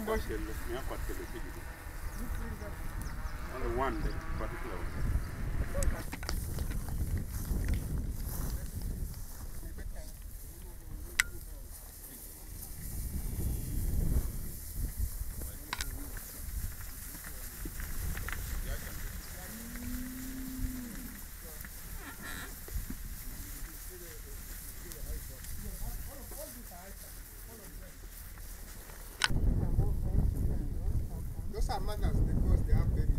Only one particular one. Those are mothers because they have babies.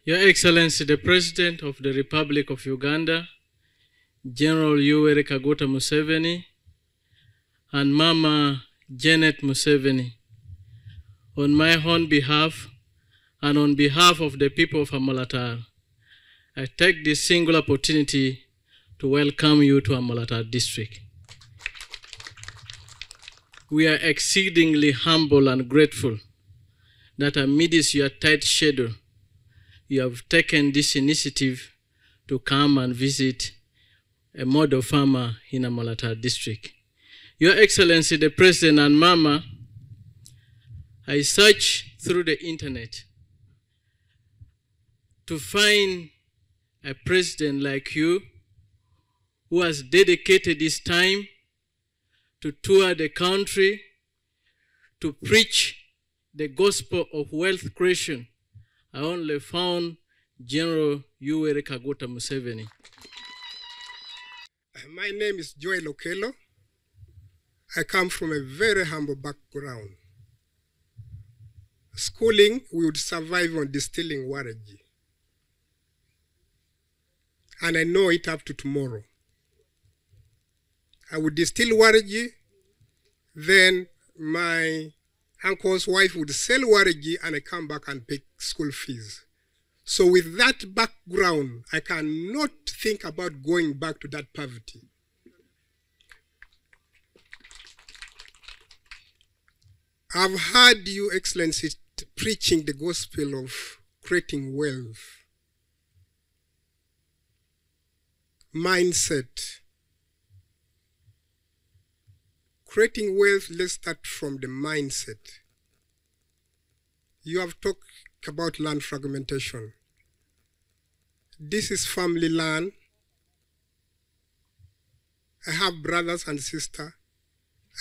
Your Excellency, the President of the Republic of Uganda, General Yoweri Kaguta Museveni, and Mama Janet Museveni, on my own behalf and on behalf of the people of Amalatar, I take this single opportunity to welcome you to Amalatar District. We are exceedingly humble and grateful that amidst your tight schedule, you have taken this initiative to come and visit a model farmer in Amalatar District. Your Excellency, the President and Mama, I searched through the internet to find a president like you who has dedicated his time to tour the country, to preach the gospel of wealth creation. I only found General Yoweri Kaguta Museveni. My name is Okello. I come from a very humble background. Schooling, we would survive on distilling waragi. And I know it up to tomorrow. I would distill waragi, then my uncle's wife would sell waragi, and I come back and pay school fees. So with that background, I cannot think about going back to that poverty. I've heard you, Excellency, preaching the gospel of creating wealth, mindset. Creating wealth, let's start from the mindset. You have talked about land fragmentation. This is family land. I have brothers and sisters.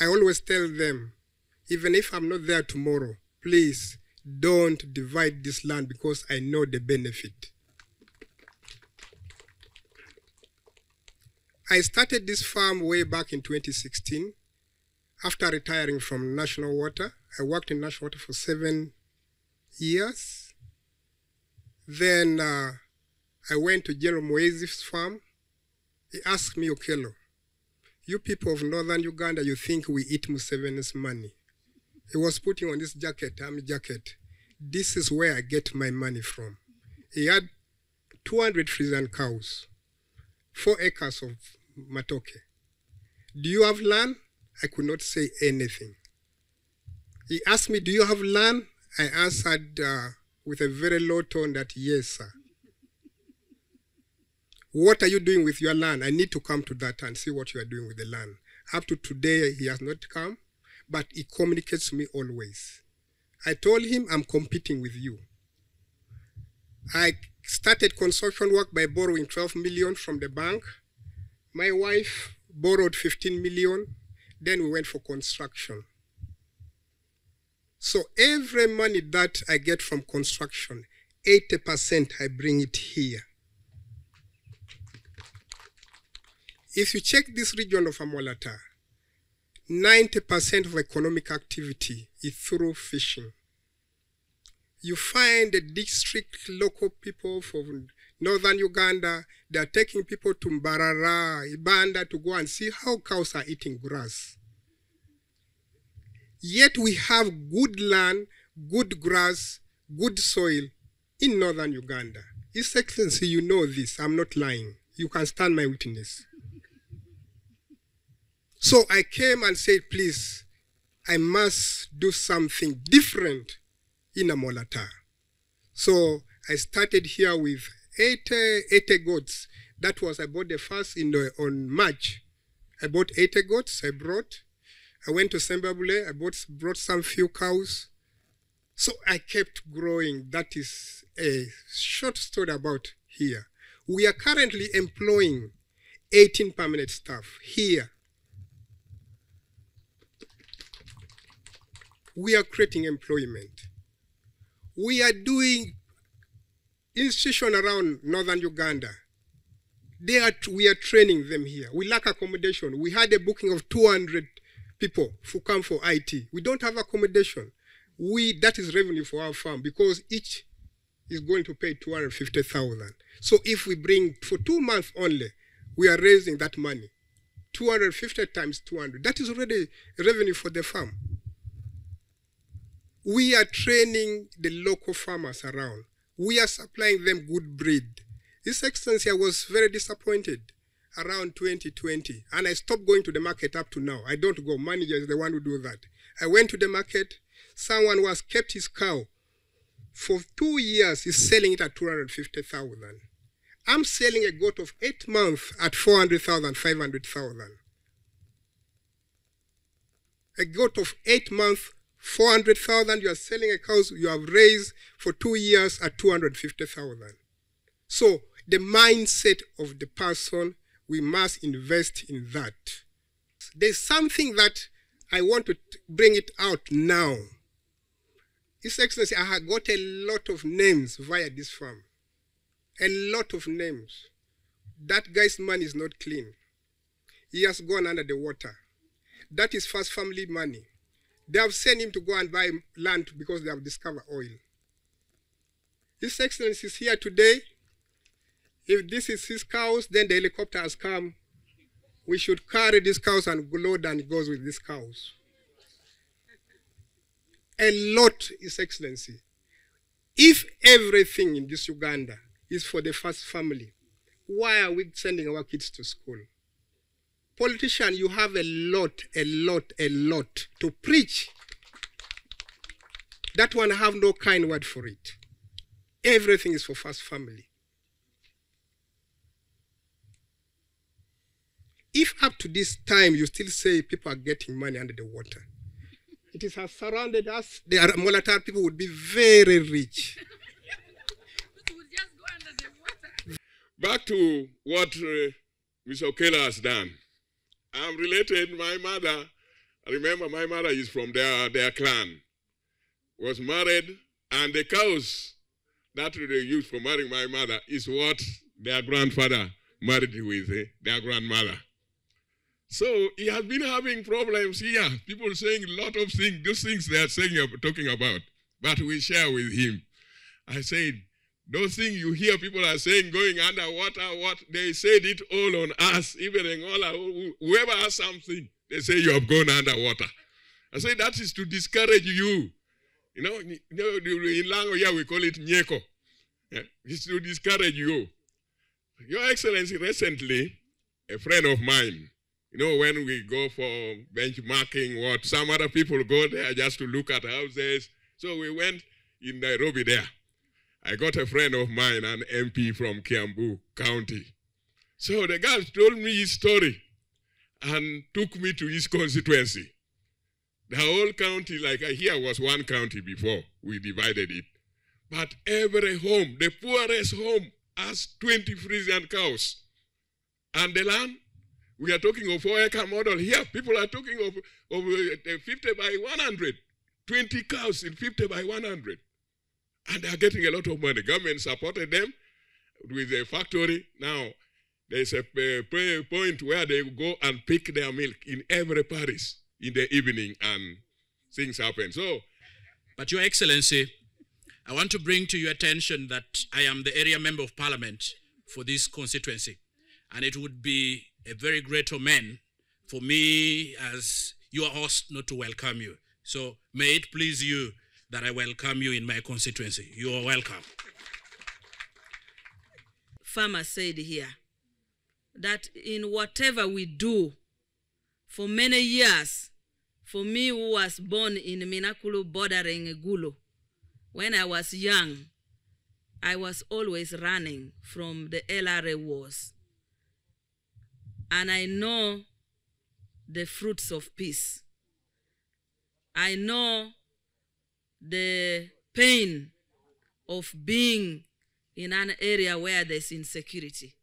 I always tell them, even if I'm not there tomorrow, please don't divide this land because I know the benefit. I started this farm way back in 2016. After retiring from National Water, I worked in National Water for 7 years. Then I went to General Moezi's farm. He asked me, Okello, you people of northern Uganda, you think we eat Museveni's money. He was putting on this jacket, army jacket. This is where I get my money from. He had 200 Frisian cows, 4 acres of matoke. Do you have land? I could not say anything. He asked me, do you have land? I answered with a very low tone that, yes, sir. What are you doing with your land? I need to come to that and see what you are doing with the land. Up to today, he has not come, but he communicates to me always. I told him, I'm competing with you. I started construction work by borrowing 12 million from the bank. My wife borrowed 15 million. Then we went for construction. So every money that I get from construction, 80% I bring it here. If you check this region of Amalatar, 90% of economic activity is through fishing. You find the district local people from northern Uganda, they are taking people to Mbarara, Ibanda to go and see how cows are eating grass. Yet we have good land, good grass, good soil in northern Uganda. His Excellency, you know this, I'm not lying. You can stand my witness. So I came and said, please, I must do something different in Amolata. So I started here with 80 goats. That was, I bought the first on March. I bought 80 goats, I went to Sembabule, I brought some few cows. So I kept growing. That is a short story about here. We are currently employing 18 permanent staff here. We are creating employment. We are doing institution around northern Uganda. We are training them here. We lack accommodation. We had a booking of 200 people who come for IT. We don't have accommodation. That is revenue for our farm because each is going to pay 250,000. So if we bring for 2 months only, we are raising that money. 250 times 200. That is already revenue for the farm. We are training the local farmers around. We are supplying them good breed. His Excellency, I was very disappointed around 2020, and I stopped going to the market up to now. I don't go. Manager is the one who do that. I went to the market. Someone who has kept his cow for 2 years is selling it at 250,000. I'm selling a goat of 8 months at 400,000, 500,000. A goat of 8 months, 400,000, you are selling a cow you have raised for 2 years at 250,000. So the mindset of the person, we must invest in that. There's something that I want to bring it out now. His Excellency, I have got a lot of names via this farm. A lot of names. That guy's money is not clean. He has gone under the water. That is first family money. They have sent him to go and buy land because they have discovered oil. His Excellency is here today. If this is his cows, then the helicopter has come. We should carry these cows and load and it goes with these cows. A lot, His Excellency. If everything in this Uganda is for the first family, why are we sending our kids to school? Politician, you have a lot to preach. That one, I have no kind word for it. Everything is for first family. If up to this time you still say people are getting money under the water, it has surrounded us, the Molatar people would be very rich. Back to what Mr. Okello has done. I'm related, my mother, I remember my mother is from their clan, was married, and the cows that they used for marrying my mother is what their grandfather married with their grandmother. So he has been having problems here. People saying a lot of things, those things they are talking about, but we share with him. I said, those things you hear people are saying going underwater, what they said it all on us, even Angola, whoever has something, they say you have gone underwater. I say that is to discourage you. You know, in language here we call it nyeko. Yeah, it's to discourage you. Your Excellency, recently, a friend of mine, you know, when we go for benchmarking, some other people go there just to look at houses. So we went in Nairobi there. I got a friend of mine, an MP from Kiambu County. So the guy told me his story and took me to his constituency. The whole county, like here was one county before we divided it. But every home, the poorest home, has 20 Frisian cows. And the land, we are talking of 4-acre model. Here, people are talking of 50 by 100. 20 cows in 50 by 100. And they are getting a lot of money. Government supported them with a factory. Now, there's a point where they go and pick their milk in every parish in the evening, and things happen. So, but Your Excellency, I want to bring to your attention that I am the area member of parliament for this constituency. And it would be a very great honor for me as your host not to welcome you. So may it please you that I welcome you in my constituency. You are welcome. Farmer said here that in whatever we do, for many years, for me who was born in Minakulu bordering Gulu, when I was young, I was always running from the LRA wars. And I know the fruits of peace. I know the pain of being in an area where there's insecurity.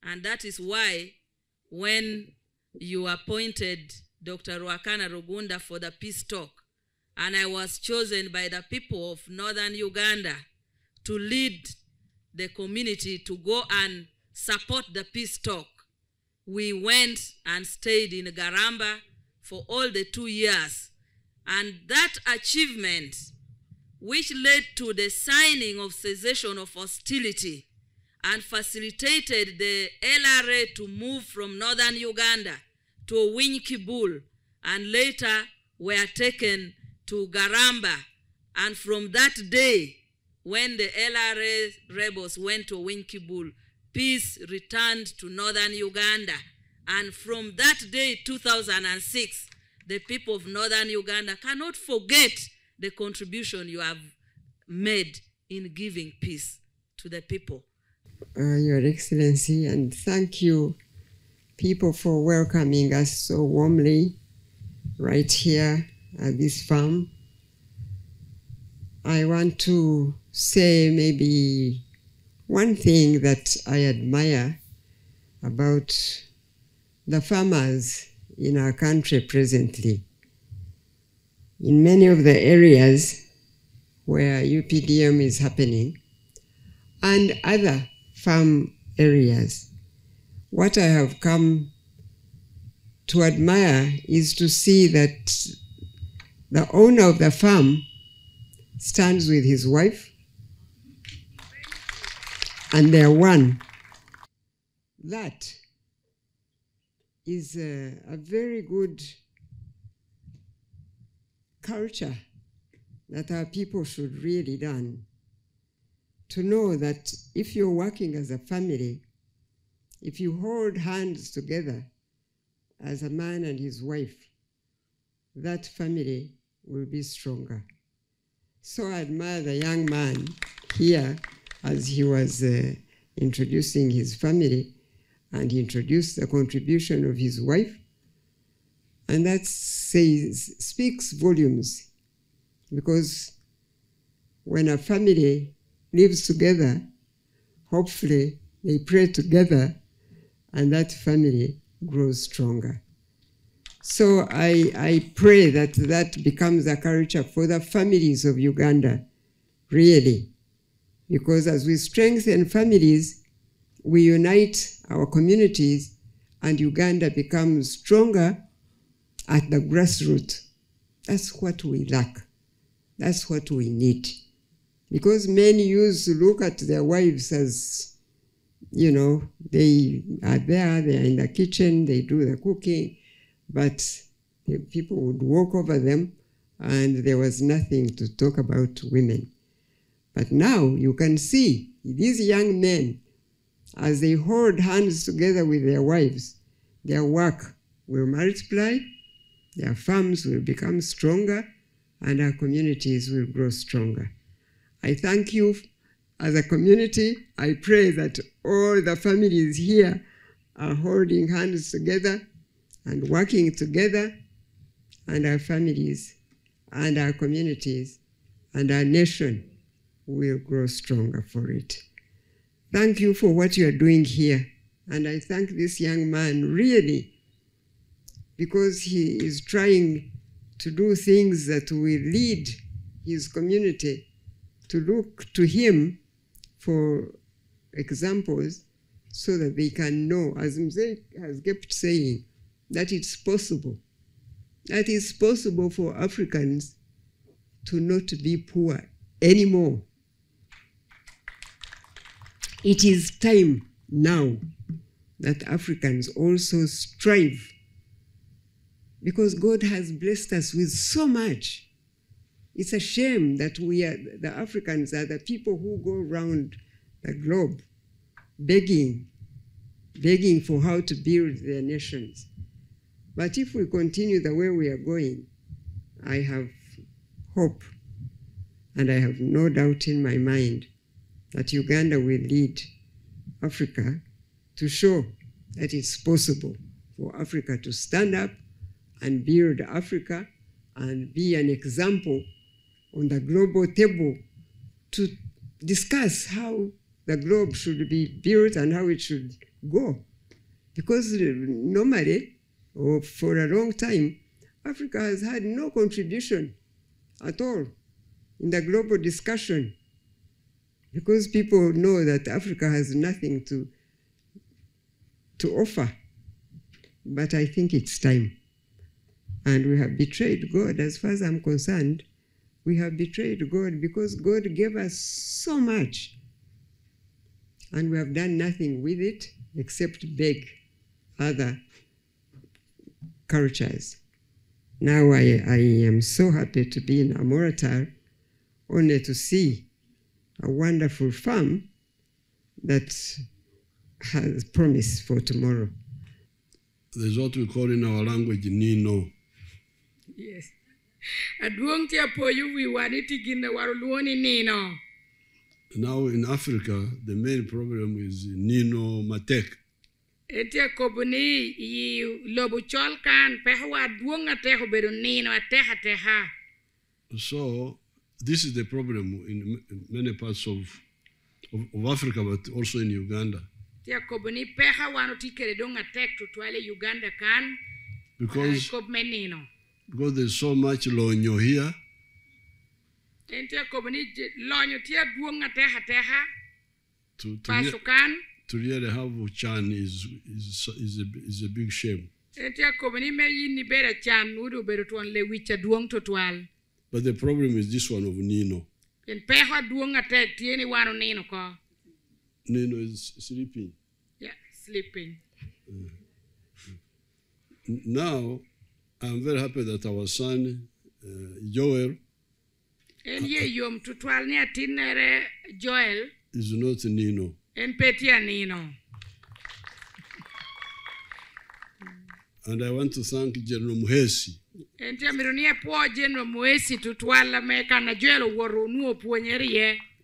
And that is why when you appointed Dr. Ruakana Rugunda for the peace talk, and I was chosen by the people of northern Uganda to lead the community to go and support the peace talk, we went and stayed in Garamba for all the 2 years. And that achievement, which led to the signing of cessation of hostility and facilitated the LRA to move from northern Uganda to Winkibul, and later were taken to Garamba. And from that day, when the LRA rebels went to Winkibul, peace returned to northern Uganda. And from that day, 2006, the people of northern Uganda cannot forget the contribution you have made in giving peace to the people. Your Excellency, and thank you, people, for welcoming us so warmly right here at this farm. I want to say maybe one thing that I admire about the farmers in our country presently. In many of the areas where UPDM is happening and other farm areas, what I have come to admire is to see that the owner of the farm stands with his wife and they're one. That is a very good culture that our people should really learn. To know that if you're working as a family, if you hold hands together as a man and his wife, that family will be stronger. So I admire the young man here as he was introducing his family, and he introduced the contribution of his wife. And that speaks volumes, because when a family lives together, hopefully they pray together and that family grows stronger. So I pray that that becomes a culture for the families of Uganda, really. Because as we strengthen families, we unite our communities and Uganda becomes stronger at the grassroots. That's what we lack. That's what we need. Because men used to look at their wives as, you know, they are there, they are in the kitchen, they do the cooking, but the people would walk over them and there was nothing to talk about women. But now you can see these young men, as they hold hands together with their wives, their work will multiply, their farms will become stronger, and our communities will grow stronger. I thank you as a community. I pray that all the families here are holding hands together and working together, and our families and our communities and our nation will grow stronger for it. Thank you for what you are doing here. And I thank this young man really, because he is trying to do things that will lead his community to look to him for examples so that they can know, as Mzee has kept saying, that it's possible. That it's possible for Africans to not be poor anymore. It is time now that Africans also strive, because God has blessed us with so much. It's a shame that the Africans are the people who go around the globe begging for how to build their nations. But if we continue the way we are going, I have hope, and I have no doubt in my mind that Uganda will lead Africa to show that it's possible for Africa to stand up and build Africa and be an example on the global table to discuss how the globe should be built and how it should go. Because normally, or for a long time, Africa has had no contribution at all in the global discussion, because people know that Africa has nothing to offer. But I think it's time. And we have betrayed God. As far as I'm concerned, we have betrayed God, because God gave us so much, and we have done nothing with it except beg other cultures. Now I am so happy to be in Amoratar, only to see a wonderful farm that has promise for tomorrow. There's what we call in our language Nino. Yes. Aduong tia poyu we waniti gina waruluoni Nino. Now in Africa, the main problem is Nino Matek. Etia kobuni yi lobu chol kan pehwa aduong ateho bedo Nino ateha. So this is the problem in many parts of Africa, but also in Uganda. Tia kobuni peha wano tikere dong atek tutwale Uganda kan. Because Nino. Because there's so much lonyo here. To really have Chan is a big shame. But the problem is this one of Nino. Nino is sleeping. Yeah, sleeping. Now, I'm very happy that our son, Joel, is not Nino. And I want to thank General Muhesi,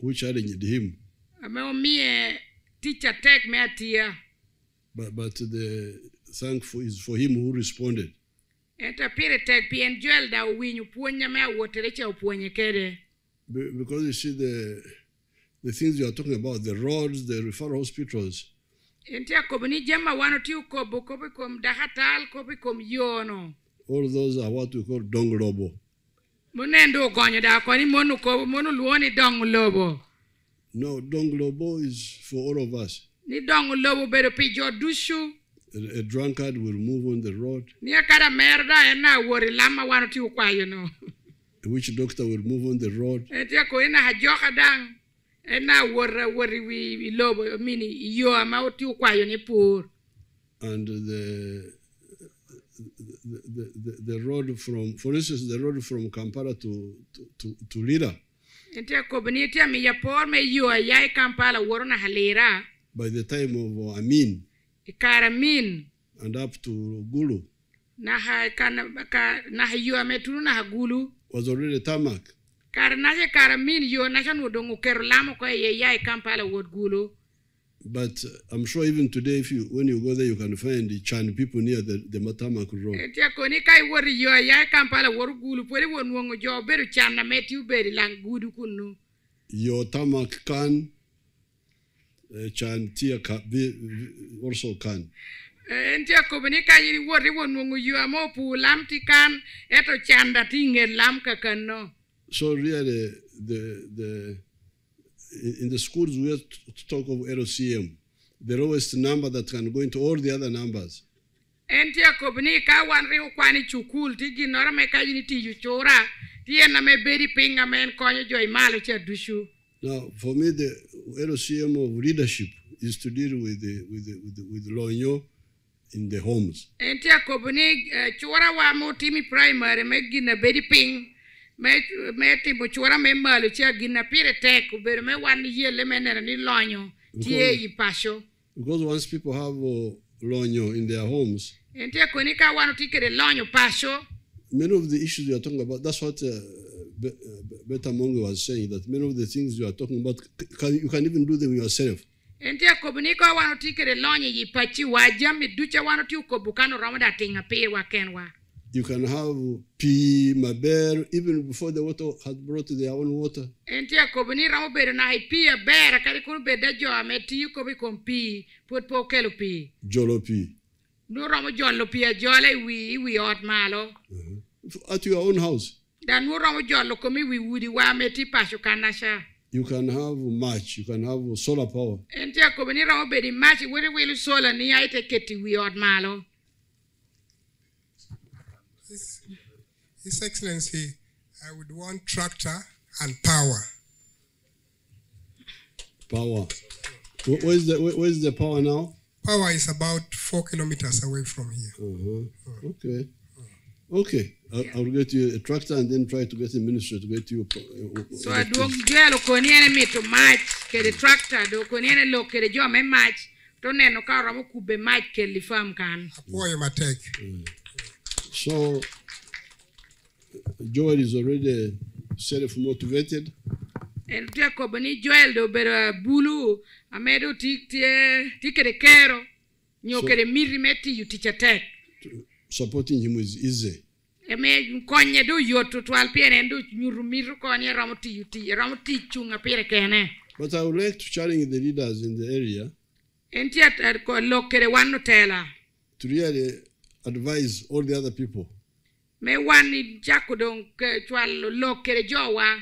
who challenged him. But the thankful is for him who responded. Because you see the things you are talking about, the roads, the referral hospitals. All those are what we call donglobo. No, donglobo is for all of us. A drunkard will move on the road. A witch doctor will move on the road. And the road from, for instance, the road from Kampala to Lira. By the time of Amin. And up to Gulu. Was already tarmac. But I'm sure even today, when you go there, you can find the Chan people near the tarmac road. Your tarmac can, Chan Tia also can. So really, in the schools we have to talk of LCM, the lowest number that can go into all the other numbers. Tiena me bedi pinga men konyo joy malo cha dushu. Now, for me, the LCM of leadership is to deal with the Lonyo in the homes. Entia kobuni chura wa mo timi primary me gina bedi ping me timo chura me malo cha gina pire tek ubere me wan ye le menera ni lonyo tie yi pasho. Because once people have Lonyo in their homes, Entia konika wanu tikere lonyo pasho. Many of the issues you are talking about, that's what Beta Mongo was saying, that many of the things you are talking about, you can even do them yourself. Entia kobuniko wanu tikere lonyo yi pachi wajami ducha wanu ti ukobukano ramada tinga pe wa kenwa. You can have pea, maber, even before the water had brought their own water. Entia kobuni ramo bere na hai pea bera kari kunu bede jo ameti yuko bi kompi put po kelo pea. Jolo pea. No ramo jollo pea jole we ot malo. At your own house. Dan no ramo jollo komi we wudi wa meti pasho kanasha. You can have match, you can have solar power. Entia kobuni ramo bere match wiri wilu solar ni aite keti we ot malo. His Excellency, I would want tractor and power. Power. Where's the power now? Power is about 4 kilometers away from here. Okay. Okay. I'll get you a tractor and then try to get the minister to get you. So I do gelo koniene me to match ke the tractor do koniene lo ke the jo me match to neno ka ramo kube match ke li farm kan. Apoyo matek. So Joel is already self-motivated. And te kobani Joel do bera bulu amedo tikere kero nyokere miri meti you teacher tech. Supporting him is easy. Eme konye do yoto twal piene ndo nyurumiru konye ramoti chunga pire kene. But I would like to challenge the leaders in the area. Entiat ko lokere wano tela. To really advise all the other people. Me wani jakudong twal lokere jowa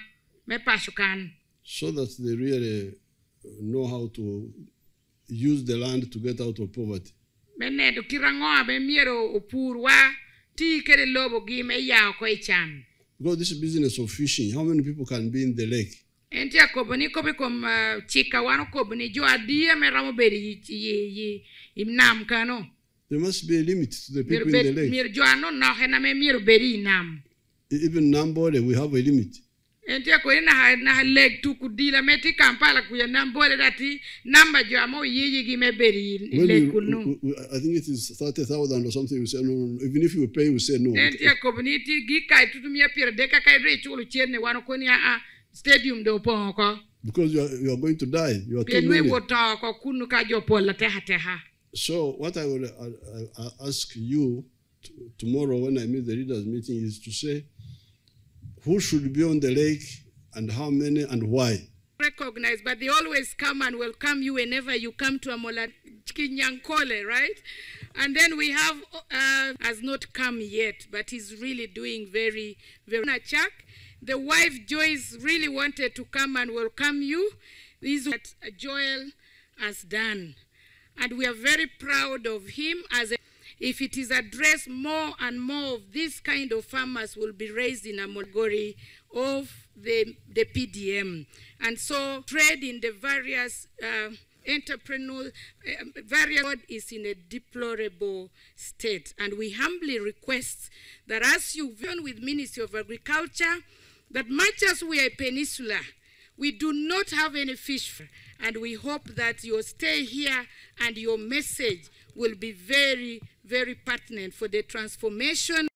me pashukan. So that they really know how to use the land to get out of poverty. Mene do kirangoa be miero opurwa ti kere lobo gi me yao ko ichan. Because this business of fishing, how many people can be in the lake? Entia kobani kobe kom chika wano kobani jo adia me ramo beri imnam kano. There must be a limit to the people in the lake. Mir jo ano no hena me mir beri nam. Even Nambole, we have a limit. Entia ko na leg tu kudila meti Kampala kuya Nambole dati namba jo amo gi me beri leg kunu. I think it is 30,000 or something. We say no. Even if you pay, we say no. Entia kobani ti gi kai tutumia pira deka kai re chulu chene wano koni stadium do ponko. Because you are going to die. You are too many. So what I will ask you tomorrow when I meet the leaders meeting is to say who should be on the lake and how many and why. Recognized, but they always come and welcome you whenever you come to Amola Kinyankole, right? And then we have has not come yet, but he's really doing very, very Chuck. The wife Joyce really wanted to come and welcome you. This is what Joel has done. And we are very proud of him. If it is addressed, more and more of this kind of farmers will be raised in a category of the PDM. And so trade in the various entrepreneurs, is in a deplorable state. And we humbly request that as you've done with Ministry of Agriculture, that much as we are a peninsula, we do not have any fish, and we hope that your stay here and your message will be very, very pertinent for the transformation